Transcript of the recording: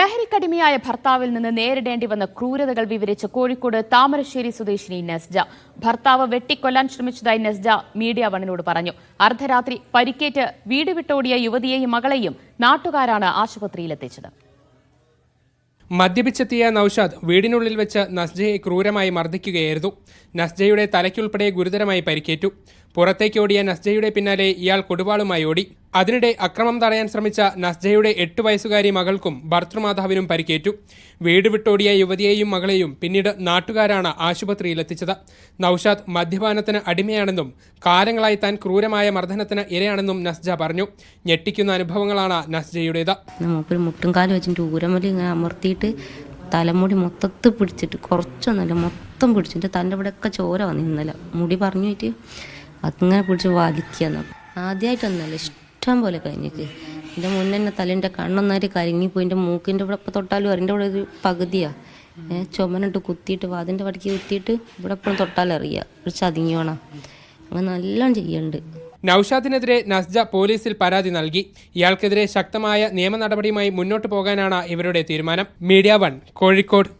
ലഹരിക്കടിമയായ ഭർത്താവിൽ നിന്ന് നേരിടേണ്ടി വന്ന ക്രൂരതകൾ വിവരിച്ച് കോഴിക്കോട് താമരശ്ശേരി സ്വദേശിനി നസ്ജ. ഭർത്താവ് വെട്ടിക്കൊല്ലാൻ ശ്രമിച്ചതായി നസ്ജ മീഡിയ വണ്ണിനോട് പറഞ്ഞു. അർദ്ധരാത്രി പരിക്കേറ്റ് വീട് വിട്ടോടിയ യുവതിയെയും മകളെയും നാട്ടുകാരാണ് ആശുപത്രിയിലെത്തിച്ചത്. മദ്യപിച്ചെത്തിയ നൌഷാദ് വീടിനുള്ളിൽ വെച്ച് നസ്ജയെ ക്രൂരമായി മർദ്ദിക്കുകയായിരുന്നു. നസ്ജയുടെ തലയ്ക്കുൾപ്പെടെ ഗുരുതരമായി പരിക്കേറ്റു. പുറത്തേക്കോടിയ നസ്ജയുടെ പിന്നാലെ ഇയാൾ കൊടുവാളുമായി ഓടി. അതിനിടെ അക്രമം തടയാൻ ശ്രമിച്ച നസ്ജയുടെ 8 വയസ്സുകാരി മകൾക്കും ഭർത്തൃമാതാവിനും പരിക്കേറ്റു. വീട് വിട്ടോടിയ യുവതിയെയും മകളെയും പിന്നീട് നാട്ടുകാരാണ് ആശുപത്രിയിലെത്തിച്ചത്. നൌഷാദ് മദ്യപാനത്തിന് അടിമയാണെന്നും കാലങ്ങളായി താൻ ക്രൂരമായ മർദ്ദനത്തിന് ഇരയാണെന്നും നസ്ജ പറഞ്ഞു. ഞെട്ടിക്കുന്ന അനുഭവങ്ങളാണ് നസ്ജയുടേത്. മുട്ടുംകാലം വെച്ചിട്ട് ഊരമലി ഇങ്ങനെ അമർത്തിയിട്ട് തലമുടി മൊത്തത്ത് പിടിച്ചിട്ട് കുറച്ചൊന്നല്ല മൊത്തം പിടിച്ചിട്ട് തൻ്റെ ഇവിടെയൊക്കെ ചോര വന്നു. ഇന്നലെ മുടി പറഞ്ഞു പോയിട്ട് അതിങ്ങനെ പിടിച്ച് വലിക്കുക. ആദ്യമായിട്ടൊന്നല്ല, ഇഷ്ടം പോലെ കഴിഞ്ഞിട്ട് എൻ്റെ മുന്നേ തന്നെ തലേൻ്റെ കണ്ണൊന്നായിട്ട് കരിങ്ങിപ്പോയി. എൻ്റെ മൂക്കിൻ്റെ ഇവിടെ ഇപ്പോൾ തൊട്ടാലും അറിൻ്റെ ഇവിടെ ഒരു പകുതിയാണ്. ചുമനിട്ട് കുത്തിയിട്ട് വാതിൻ്റെ വടക്കി കുത്തിയിട്ട് ഇവിടെ എപ്പോഴും തൊട്ടാലറിയുക ഒരു ചതിങ്ങി വേണം. അങ്ങനെ നല്ലോണം ചെയ്യുന്നുണ്ട്. നൌഷാദിനെതിരെ നസ്ജ പോലീസിൽ പരാതി നൽകി. ഇയാൾക്കെതിരെ ശക്തമായ നിയമ നടപടിയുമായി മുന്നോട്ട് പോകാനാണ് ഇവരുടെ തീരുമാനം. മീഡിയ 1 കോഴിക്കോട്.